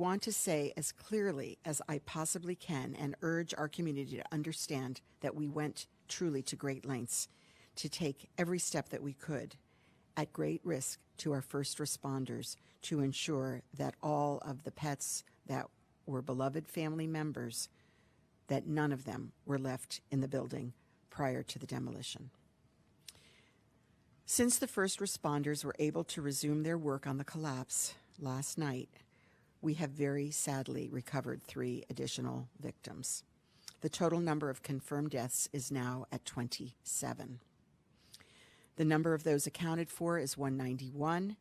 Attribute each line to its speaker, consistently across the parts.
Speaker 1: want to say as clearly as I possibly can and urge our community to understand that we went truly to great lengths to take every step that we could at great risk to our first responders to ensure that all of the pets that were beloved family members, that none of them were left in the building prior to the demolition. Since the first responders were able to resume their work on the collapse last night, we have very sadly recovered 3 additional victims. The total number of confirmed deaths is now at 27. The number of those accounted for is 191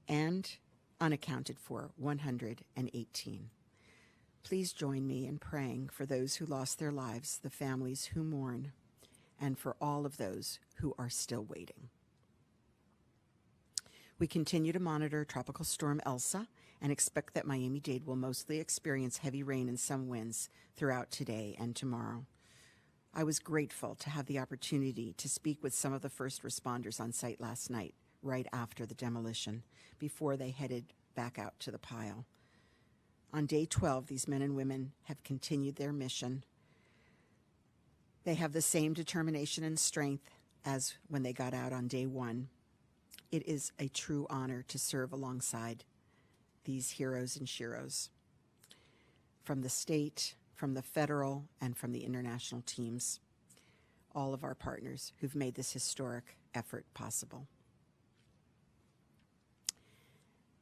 Speaker 1: and unaccounted for 118. Please join me in praying for those who lost their lives, the families who mourn, and for all of those who are still waiting. We continue to monitor Tropical Storm Elsa and expect that Miami-Dade will mostly experience heavy rain and some winds throughout today and tomorrow. I was grateful to have the opportunity to speak with some of the first responders on site last night, right after the demolition, before they headed back out to the pile. On day 12, these men and women have continued their mission. They have the same determination and strength as when they got out on day 1. It is a true honor to serve alongside these heroes and sheroes from the state, from the federal, and from the international teams, all of our partners who've made this historic effort possible.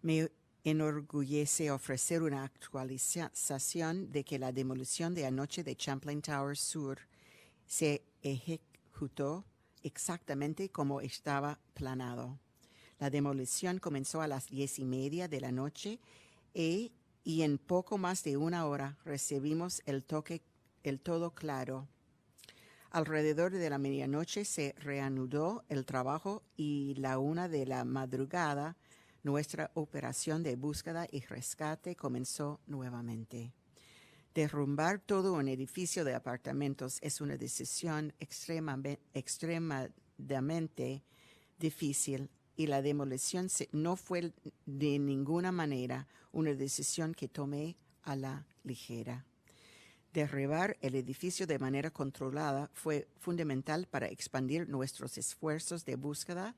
Speaker 1: Me enorgullece ofrecer una actualización de que la demolición de anoche de Champlain Tower Sur se ejecutó exactamente como estaba planeado. La demolición comenzó a las 10:30 de la noche y en poco más de una hora recibimos el todo claro. Alrededor de la medianoche se reanudó el trabajo y la 1 de la madrugada nuestra operación de búsqueda y rescate comenzó nuevamente. Derrumbar todo un edificio de apartamentos es una decisión extremadamente difícil y la demolición no fue de ninguna manera una decisión que tomé a la ligera. Derribar el edificio de manera controlada fue fundamental para expandir nuestros esfuerzos de búsqueda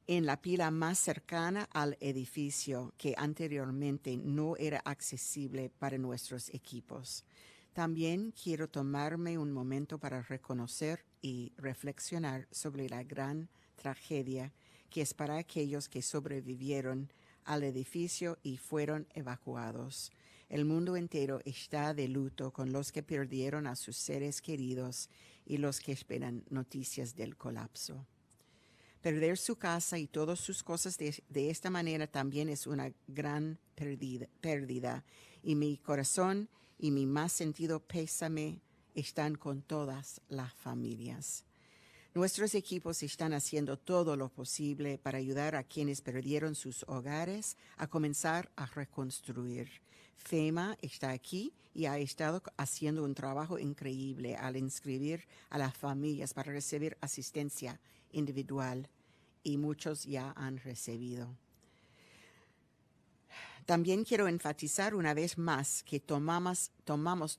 Speaker 1: en la pila más cercana al edificio que anteriormente no era accesible para nuestros equipos. También quiero tomarme un momento para reconocer y reflexionar sobre la gran tragedia que es para aquellos que sobrevivieron al edificio y fueron evacuados. El mundo entero está de luto con los que perdieron a sus seres queridos y los que esperan noticias del colapso. Perder su casa y todas sus cosas de esta manera también es una gran pérdida, y mi corazón y mi más sentido pésame están con todas las familias. Nuestros equipos están haciendo todo lo posible para ayudar a quienes perdieron sus hogares a comenzar a reconstruir. FEMA está aquí y ha estado haciendo un trabajo increíble al inscribir a las familias para recibir asistencia individual, y muchos ya han recibido. También quiero enfatizar una vez más que tomamos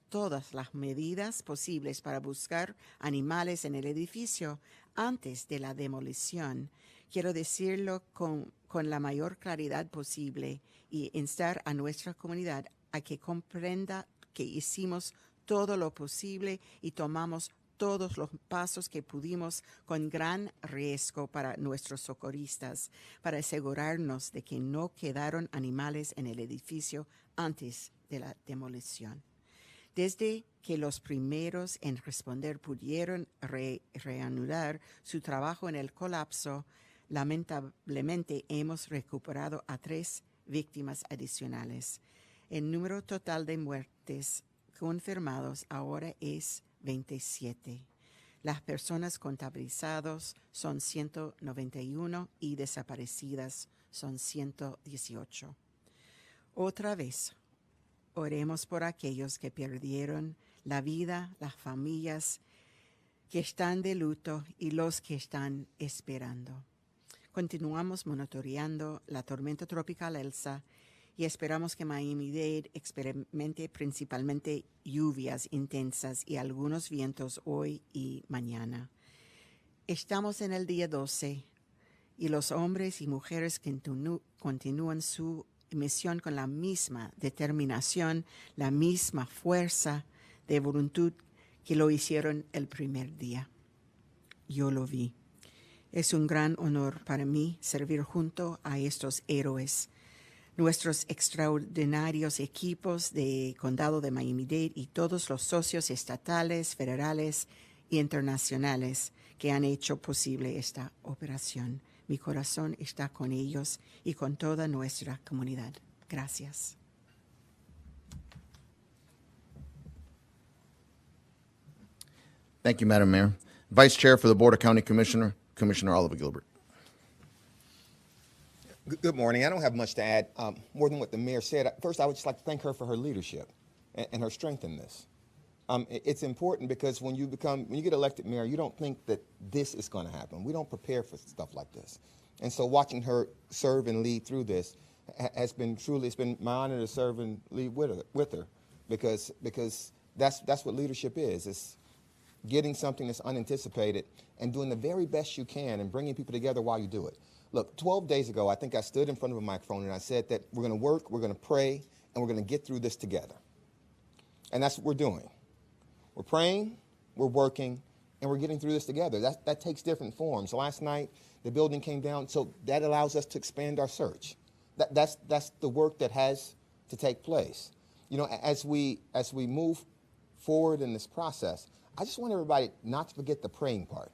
Speaker 1: todas las medidas posibles para buscar animales en el edificio antes de la demolición. Quiero decirlo con la mayor claridad posible y instar a nuestra comunidad a que comprenda que hicimos todo lo posible y tomamos todos los pasos que pudimos con gran riesgo para nuestros socorristas, para asegurarnos de que no quedaron animales en el edificio antes de la demolición. Desde que los primeros en responder pudieron reanudar su trabajo en el colapso, lamentablemente hemos recuperado a 3 víctimas adicionales. El número total de muertes confirmados ahora es 27. Las personas contabilizadas son 191 y desaparecidas son 118. Otra vez, oremos por aquellos que perdieron la vida, las familias que están de luto y los que están esperando. Continuamos monitoreando la tormenta tropical Elsa y esperamos que Miami-Dade experimente principalmente lluvias intensas y algunos vientos hoy y mañana. Estamos en el día 12 y los hombres y mujeres continúan su misión con la misma determinación, la misma fuerza de voluntad que lo hicieron el primer día. Yo lo vi. Es un gran honor para mí servir junto a estos héroes. Nuestros extraordinarios equipos de Condado de Miami-Dade y todos los socios estatales, federales e internacionales que han hecho posible esta operación. Mi corazón está con ellos y con toda nuestra comunidad. Gracias.
Speaker 2: Thank you, Madam Mayor. Vice Chair for the Board of County Commissioner, Commissioner Oliver Gilbert.
Speaker 3: Good morning. I don't have much to add more than what the mayor said. First, I would just like to thank her for her leadership and her strength in this. It's important because when you get elected mayor, you don't think that this is going to happen. We don't prepare for stuff like this. And so watching her serve and lead through this has been truly, it's been my honor to serve and lead with her because that's what leadership is. It's getting something that's unanticipated and doing the very best you can and bringing people together while you do it. Look, 12 days ago, I think I stood in front of a microphone and I said that we're going to work, we're going to pray, and we're going to get through this together. And that's what we're doing. We're praying, we're working, and we're getting through this together. That takes different forms. Last night, the building came down, so that allows us to expand our search. That's the work that has to take place. You know, as we move forward in this process, I just want everybody not to forget the praying part.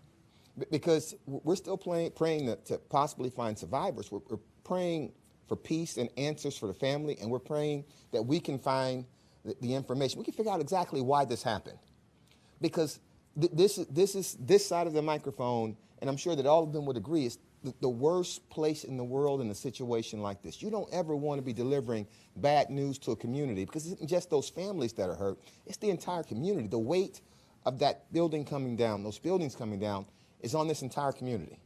Speaker 3: Because we're still praying to possibly find survivors. We're praying for peace and answers for the family, and we're praying that we can find the information. We can figure out exactly why this happened. Because this side of the microphone, and I'm sure that all of them would agree, is the worst place in the world in a situation like this. You don't ever want to be delivering bad news to a community because it isn't just those families that are hurt. It's the entire community. The weight of that building coming down, those buildings coming down, is on this entire community.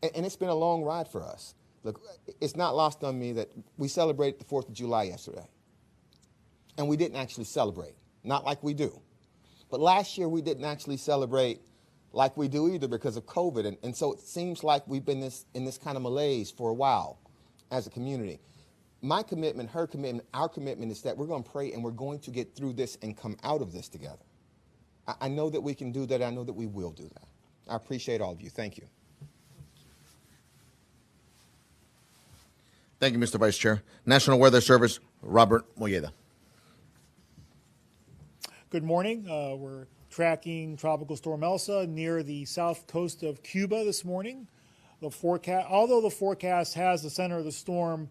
Speaker 3: And it's been a long ride for us. Look, it's not lost on me that we celebrated the 4th of July yesterday. And we didn't actually celebrate, not like we do. But last year we didn't actually celebrate like we do either because of COVID. And so it seems like we've been in this kind of malaise for a while as a community. My commitment, her commitment, our commitment is that we're going to pray and we're going to get through this and come out of this together. I know that we can do that. I know that we will do that. I appreciate all of you. Thank you.
Speaker 2: Thank you, Mr. Vice Chair. National Weather Service, Robert Molleda.
Speaker 4: Good morning. We're tracking Tropical Storm Elsa near the south coast of Cuba this morning. Although the forecast has the center of the storm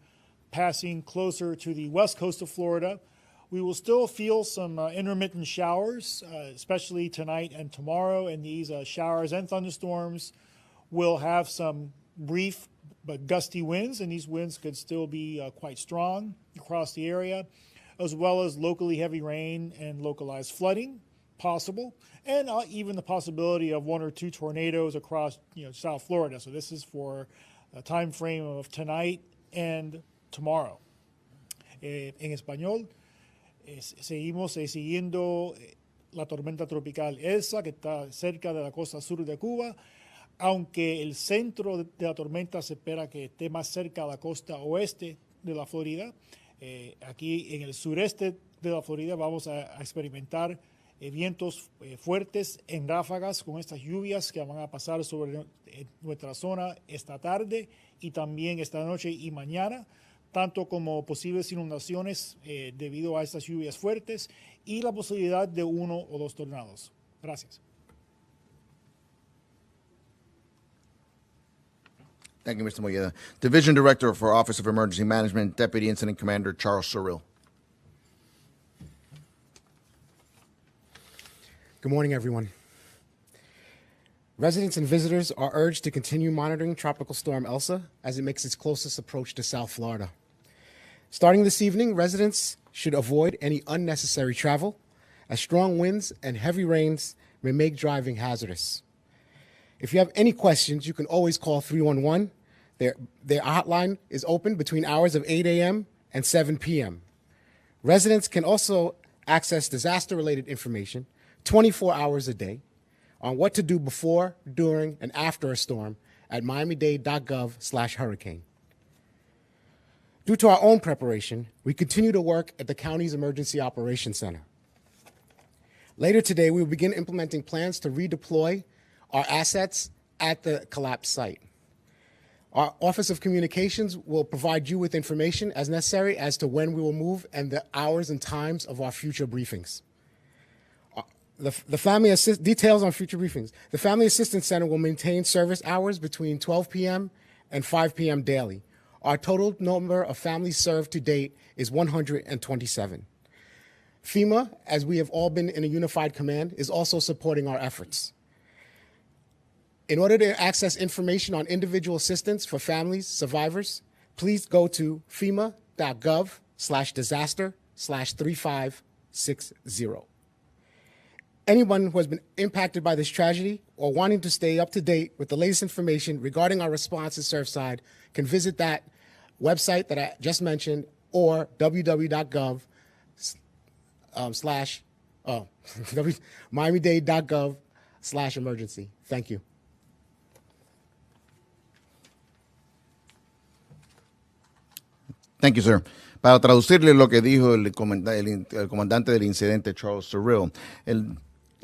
Speaker 4: passing closer to the west coast of Florida, we will still feel some intermittent showers, especially tonight and tomorrow, and these showers and thunderstorms will have some brief but gusty winds, and these winds could still be quite strong across the area, as well as locally heavy rain and localized flooding possible, and even the possibility of 1 or 2 tornadoes across South Florida. So this is for a time frame of tonight and tomorrow. En español, seguimos siguiendo la tormenta tropical Elsa, que está cerca de la costa sur de Cuba, aunque el centro de la tormenta se espera que esté más cerca de la costa oeste de la Florida. Aquí en el sureste de la Florida vamos a experimentar vientos fuertes en ráfagas con estas lluvias que van a pasar sobre nuestra zona esta tarde y también esta noche y mañana, tanto como posibles inundaciones debido a estas lluvias fuertes y la posibilidad de 1 o 2 tornados. Gracias.
Speaker 2: Thank you, Mr. Molleda. Division Director for Office of Emergency Management, Deputy Incident Commander Charles Sorrell.
Speaker 5: Good morning, everyone. Residents and visitors are urged to continue monitoring Tropical Storm Elsa as it makes its closest approach to South Florida. Starting this evening, residents should avoid any unnecessary travel, as strong winds and heavy rains may make driving hazardous. If you have any questions, you can always call 311. Their hotline is open between hours of 8 a.m. and 7 p.m. Residents can also access disaster-related information 24 hours a day on what to do before, during, and after a storm at miamidade.gov/hurricane. Due to our own preparation, we continue to work at the county's Emergency Operations Center. Later today, we will begin implementing plans to redeploy our assets at the collapsed site. Our Office of Communications will provide you with information as necessary as to when we will move and the hours and times of our future briefings. Details on future briefings. The Family Assistance Center will maintain service hours between 12 p.m. and 5 p.m. daily. Our total number of families served to date is 127. FEMA, as we have all been in a unified command, is also supporting our efforts. In order to access information on individual assistance for families, survivors, please go to fema.gov/disaster/3560. Anyone who has been impacted by this tragedy or wanting to stay up to date with the latest information regarding our response at Surfside can visit that website that I just mentioned or miamidade.gov/emergency. Thank you.
Speaker 2: Thank you, sir. Para traducirle lo que dijo el comandante del incidente, Charles Surrill, le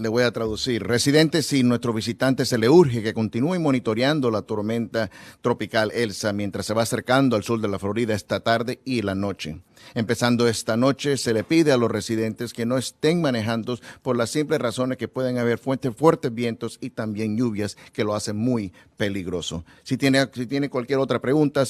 Speaker 2: voy a traducir. Residentes y nuestros visitantes se le urge que continúen monitoreando la tormenta tropical Elsa mientras se va acercando al sur de la Florida esta tarde y la noche. Empezando esta noche, se le pide a los residentes que no estén manejando por las simples razones que pueden haber fuertes vientos y también lluvias que lo hacen muy peligroso. Si tiene cualquier otra pregunta,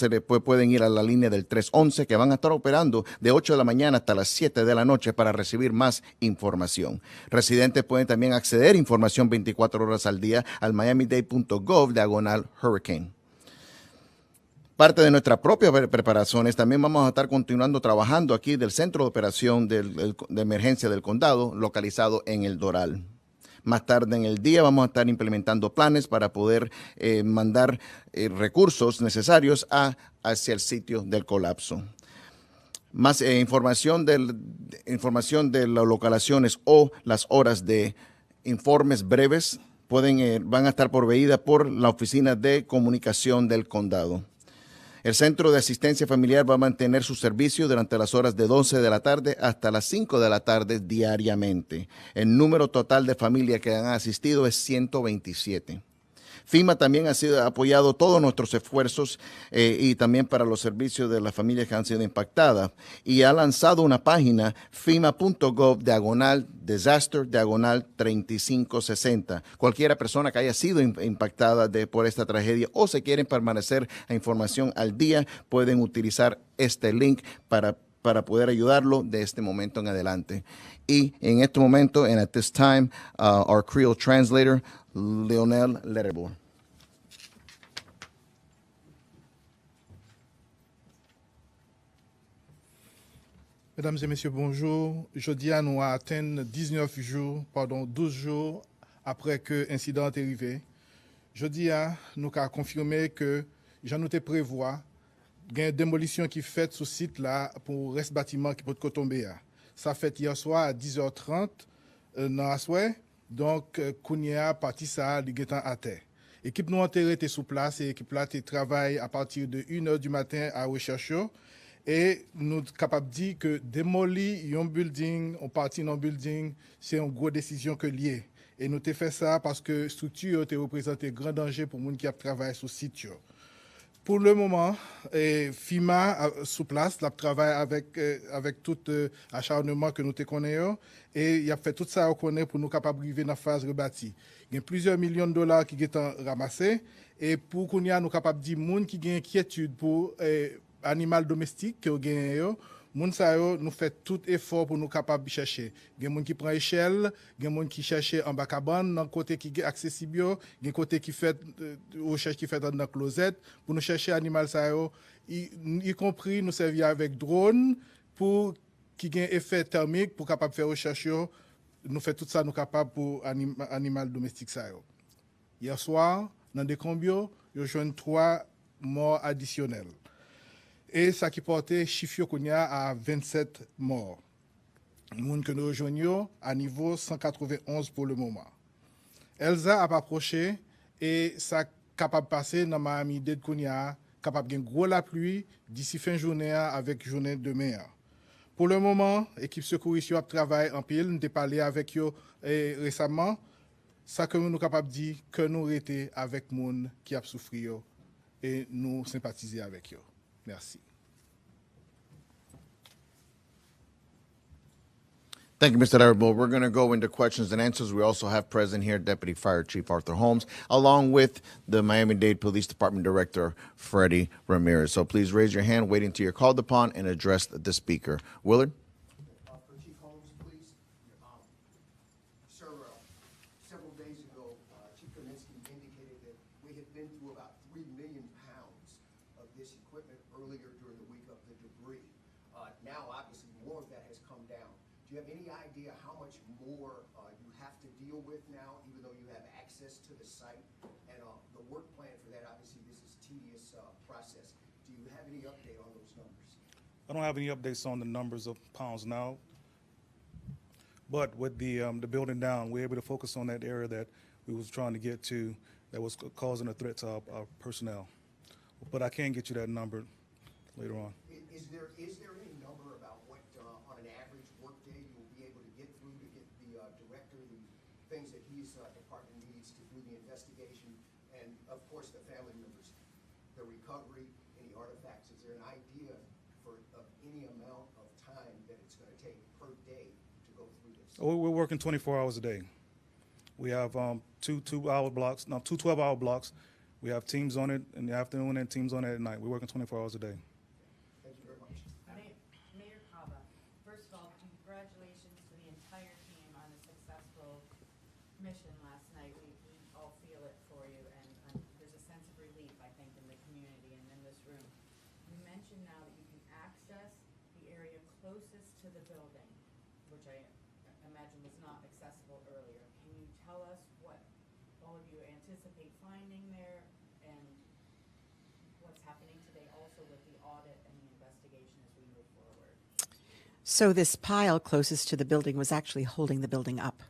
Speaker 2: pueden ir a la línea del 311 que van a estar operando de 8 de la mañana hasta las 7 de la noche para recibir más información. Residentes pueden también acceder a información 24 horas al día al miamidade.gov/hurricane. Parte de nuestras propias preparaciones, también vamos a estar continuando trabajando aquí del Centro de Operación de Emergencia del Condado, localizado en El Doral. Más tarde en el día vamos a estar implementando planes para poder mandar recursos necesarios hacia el sitio del colapso. Más información de las localizaciones o las horas de informes breves van a estar proveídas por la Oficina de Comunicación del Condado. El Centro de Asistencia Familiar va a mantener su servicio durante las horas de 12 de la tarde hasta las 5 de la tarde diariamente. El número total de familias que han asistido es 127. FEMA también ha apoyado todos nuestros esfuerzos y también para los servicios de las familias que han sido impactadas y ha lanzado una página fema.gov/disaster/3560. Cualquiera persona que haya sido impactada por esta tragedia o se quieren permanecer a información al día pueden utilizar este link para poder ayudarlo de este momento en adelante. Y en este momento, and at this time, our Creole translator, Lionel Letterbourne.
Speaker 6: Mesdames et messieurs, bonjour. Jeudi, nous avons atteint 12 jours après que l'incident est arrivé. Jeudi, nous avons confirmé que j'en ai prévu il y a une démolition qui est faite sur ce site-là pour le reste bâtiment qui peut tomber. Ça fait hier soir à 10h30 dans la soirée. Donc, Kounia parti ça, il est à terre. L'équipe nous enterrée était sur place et l'équipe là travaille à partir de 1h du matin à recherche. Et nous sommes capables de dire que démolir un building, on partit dans un building, c'est une grosse décision que liée. Et nous avons fait ça parce que la structure a représenté un grand danger pour les gens qui travaillent sur le site. Pour le moment, FEMA sur place, il travaille avec tout acharnement que nous connaissons et il a fait tout ça pour nous capables d'arriver dans la phase rebâtie. Il y a plusieurs millions de dollars qui sont ramassés et pour qu'on y a nous capables de dire gens qui ont inquiétude pour animal domestique que gagnent moun sa yo nous fait tout effort pour nous capable de chercher. Il y a des gens qui prend échelle, il y a des gens qui cherchent en bas cabane, dans côté qui est accessible, il y a côté qui fait recherche qui fait dans la closette pour nous chercher animal sa yo, y compris nous servir avec drone pour qui gagne effet thermique pour capable faire recherche yo, nous fait tout ça nous capable pour animal domestique sa yo. Hier soir dans des combio, yo joine 3 morts additionnels. Et ça qui portait chiffre Kounia à 27 morts. Moun que nous rejoignons à niveau 191 pour le moment. Elsa a approché et ça capable de passer dans Miami-Dade Kounia, capable de gros la pluie d'ici fin journée avec journée demain. Pour le moment, l'équipe secouriste a travaillé en pile. Nous avons parlé avec eux récemment. Ça que nous sommes capables de dire que nous étions avec les gens qui ont souffert et nous sympathiser avec eux. Merci.
Speaker 2: Thank you, Mr. Arable. We're going to go into questions and answers. We also have present here Deputy Fire Chief Arthur Holmes, along with the Miami-Dade Police Department Director, Freddie Ramirez. So please raise your hand, wait until you're called upon, and address the speaker. Willard?
Speaker 7: For Chief Holmes, please. Sir, several days ago, Chief Kaminsky indicated that we had been through about 3 million pounds of this equipment earlier during the week of the debris. Now, obviously, more of that has come down. Do you have any idea how much more you have to deal with now, even though you have access to the site? And the work plan for that, obviously, this is a tedious process. Do you have any update on those numbers?
Speaker 8: I don't have any updates on the numbers of pounds now. But with the building down, we're able to focus on that area that we was trying to get to that was causing a threat to our personnel. But I can get you that number later on.
Speaker 7: Is there any number about what, on an average workday, you'll be able to get through to get the director the things that his department needs to do the investigation, and of course the family members, the recovery, any artifacts? Is there an idea of any amount of time that it's going to take per day to go through this?
Speaker 8: We're working 24 hours a day. We have two 12-hour blocks. We have teams on it in the afternoon and teams on it at night. We're working 24 hours a day.
Speaker 7: Thank you very much.
Speaker 9: Mayor Cava, first of all, congratulations to the entire team on a successful mission last night. We all feel it for you, and there's a sense of relief, I think, in the community and in this room. You mentioned now that you can access the area closest to the building, which I imagine was not accessible earlier. Can you tell us what all of you anticipate finding there, and what's happening today also with the audit and the investigation as we move forward?
Speaker 1: So this pile closest to the building was actually holding the building up.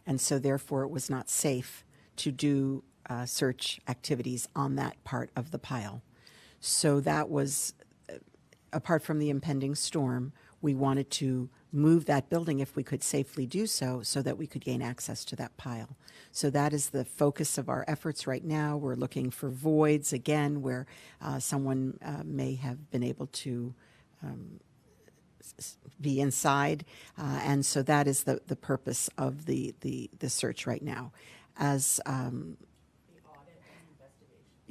Speaker 1: And so therefore it was not safe to do search activities on that part of the pile. So that was, apart from the impending storm, we wanted to move that building if we could safely do so, so that we could gain access to that pile. So that is the focus of our efforts right now. We're looking for voids, again, where someone may have been able to be inside. And so that is the purpose of the search right now. As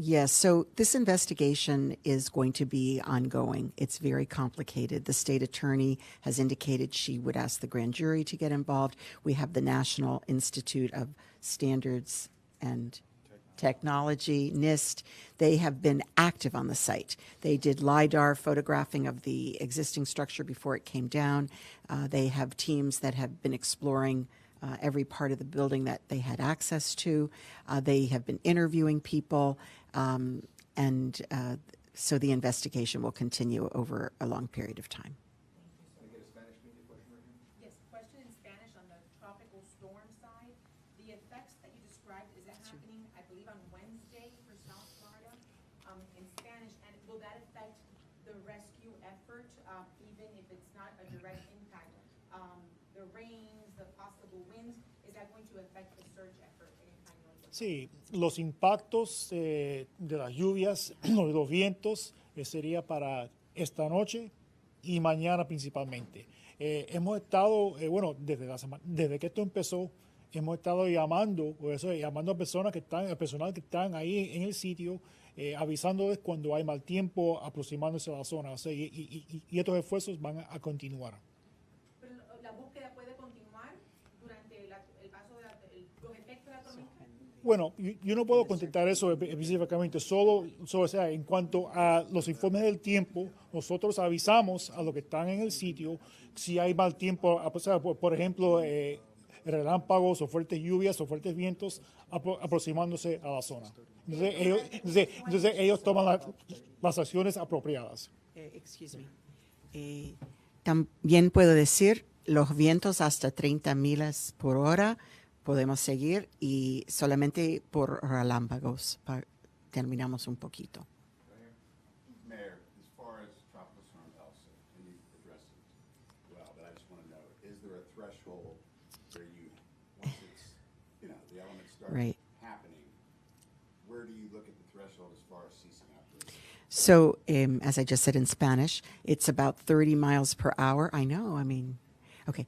Speaker 1: yes, so this investigation is going to be ongoing. It's very complicated. The state attorney has indicated she would ask the grand jury to get involved. We have the National Institute of Standards and Technology, NIST. They have been active on the site. They did LiDAR photographing of the existing structure before it came down. They have teams that have been exploring every part of the building that they had access to. They have been interviewing people, and so the investigation will continue over a long period of time.
Speaker 10: Yes, question in Spanish on the tropical storm side. The effects that you described, is that happening, I believe, on Wednesday for South Florida in Spanish? And will that affect the rescue effort, even if it's not a direct impact? The rains, the possible winds, is that going to affect the search effort?
Speaker 4: Sí, los impactos de las lluvias, de los vientos, sería para esta noche y mañana principalmente. Hemos estado, bueno, desde que esto empezó, hemos estado llamando, por eso llamando a personas que están, al personal que están ahí en el sitio, avisándoles cuando hay mal tiempo, aproximándose a la zona. O sea, y estos esfuerzos van a continuar.
Speaker 10: Pero la búsqueda puede continuar durante el paso de los efectos de la tormenta.
Speaker 4: Bueno, yo no puedo contestar eso específicamente, solo o sea, en cuanto a los informes del tiempo, nosotros avisamos a los que están en el sitio si hay mal tiempo, o sea, por ejemplo, relámpagos o fuertes lluvias o fuertes vientos aproximándose a la zona. Entonces ellos toman las acciones apropiadas.
Speaker 1: Excuse me. También puedo decir, los vientos hasta 30 millas por hora podemos seguir y solamente por relámpagos terminamos un poquito.
Speaker 11: Mayor, as far as Tropical Storm Elsa, and you addressed it well, but I just want to know, is there a threshold where you, once it's, the elements start
Speaker 1: Right.
Speaker 11: happening, where do you look at the threshold as far as ceasing operation?
Speaker 1: So, as I just said in Spanish, it's about 30 miles per hour. I know, okay.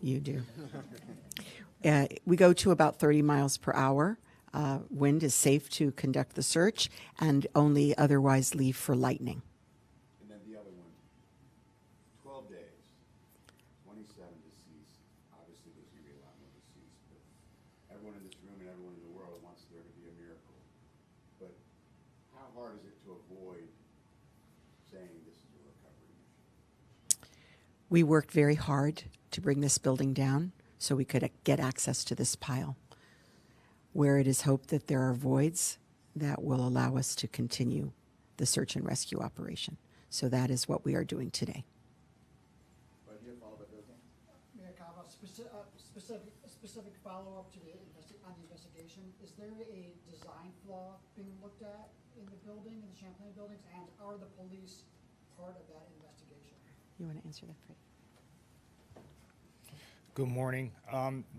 Speaker 1: You do. We go to about 30 miles per hour. Wind is safe to conduct the search and only otherwise leave for lightning.
Speaker 11: And then the other one, 12 days, 27 deceased. Obviously, there's going to be a lot more deceased, but everyone in this room and everyone in the world wants there to be a miracle. But how hard is it to avoid saying this is a recovery mission?
Speaker 1: We worked very hard to bring this building down so we could get access to this pile, where it is hoped that there are voids that will allow us to continue the search and rescue operation. So that is what we are doing today.
Speaker 12: Mayor Cava, specific follow-up to the investigation. Is there a design flaw being looked at in the building, in the Champlain buildings, and are the police part of that investigation?
Speaker 1: You want to answer that, Fred?
Speaker 13: Good morning.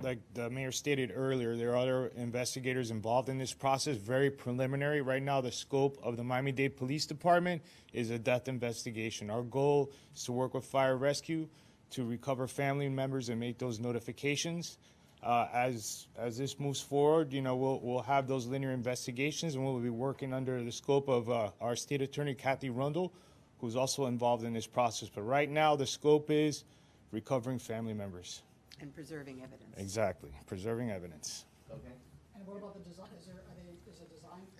Speaker 13: Like the mayor stated earlier, there are other investigators involved in this process, very preliminary. Right now, the scope of the Miami-Dade Police Department is a death investigation. Our goal is to work with fire rescue to recover family members and make those notifications. As this moves forward, we'll have those linear investigations, and we'll be working under the scope of our state attorney, Kathy Rundle, who's also involved in this process. But right now, the scope is recovering family members.
Speaker 1: And preserving evidence.
Speaker 13: Exactly, preserving evidence.
Speaker 11: Okay.
Speaker 12: And what about the design? Is a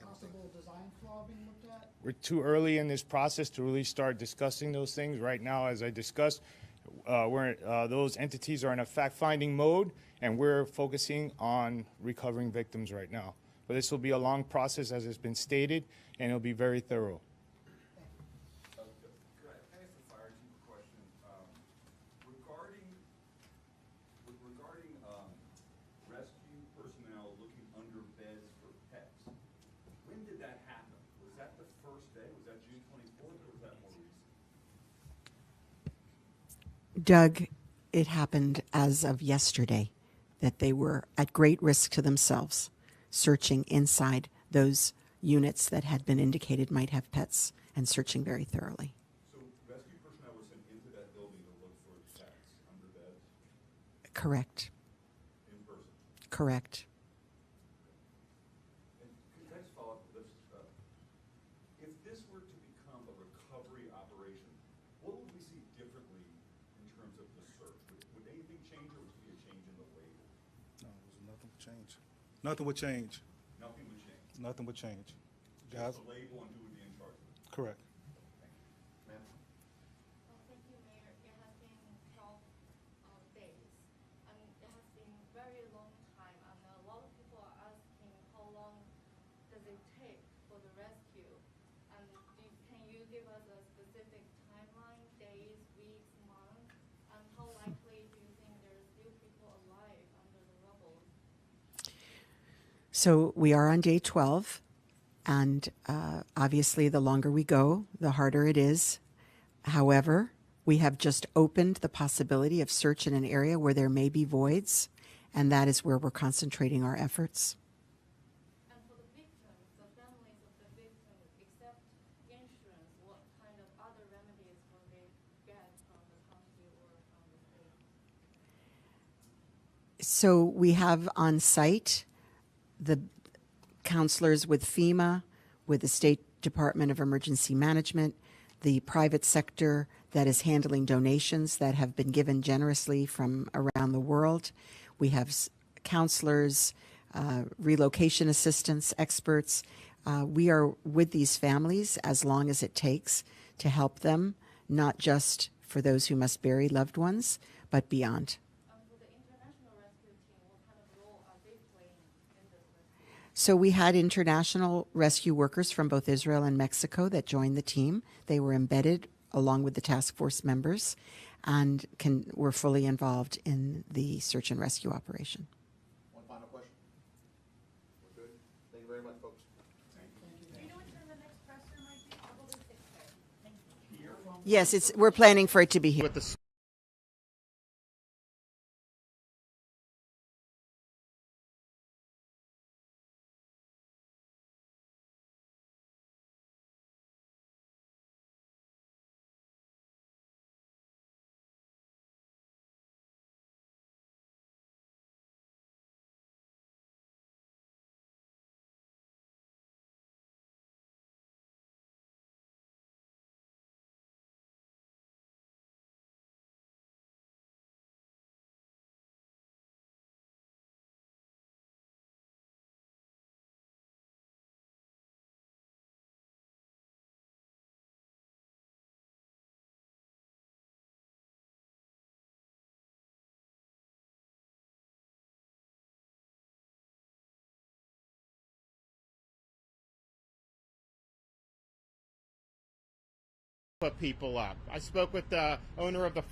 Speaker 12: possible design flaw being looked at?
Speaker 13: We're too early in this process to really start discussing those things. Right now, as I discussed, those entities are in a fact-finding mode, and we're focusing on recovering victims right now. But this will be a long process, as has been stated, and it'll be very thorough.
Speaker 11: Can I ask the fire chief a question? Regarding rescue personnel looking under beds for pets, when did that happen? Was that the first day? Was that June 24th, or was that more recent?
Speaker 1: Doug, it happened as of yesterday that they were at great risk to themselves, searching inside those units that had been indicated might have pets and searching very thoroughly.
Speaker 11: So rescue personnel were sent into that building to look for pets under beds?
Speaker 1: Correct.
Speaker 11: In person?
Speaker 1: Correct.
Speaker 11: And can I just follow up with this? If this were to become a recovery operation, what would we see differently in terms of the search? Would anything change, or would it be a change in the label?
Speaker 8: No, nothing would change. Nothing would change.
Speaker 11: Nothing would change.
Speaker 8: Nothing would change. Guys,
Speaker 11: Just the label and who would be in charge of it.
Speaker 8: correct.
Speaker 11: Ma'am?
Speaker 14: Well, thank you, Mayor. It has been 12 days, and it has been very long time, and a lot of people are asking how long does it take for the rescue, and can you give us a specific timeline, days, weeks, months, and how likely do you think there are still people alive under the rubble?
Speaker 1: So we are on day 12, and obviously the longer we go, the harder it is. However, we have just opened the possibility of search in an area where there may be voids, and that is where we're concentrating our efforts.
Speaker 14: And for the victims, the families of the victims, except insurance, what kind of other remedies will they get from the county or from the state?
Speaker 1: So we have on site the counselors with FEMA, with the State Department of Emergency Management, the private sector that is handling donations that have been given generously from around the world. We have counselors, relocation assistance experts. We are with these families as long as it takes to help them, not just for those who must bury loved ones, but beyond.
Speaker 14: For the international rescue team, what kind of role are they playing in this rescue?
Speaker 1: So we had international rescue workers from both Israel and Mexico that joined the team. They were embedded along with the task force members and were fully involved in the search and rescue operation.
Speaker 2: One final question. We're good. Thank you very much, folks.
Speaker 10: Do you know what time the next presser might be? Probably 6:30. Thank you.
Speaker 1: Yes, we're planning for it to be here.
Speaker 2: With the
Speaker 15: put people up. I spoke with the owner of the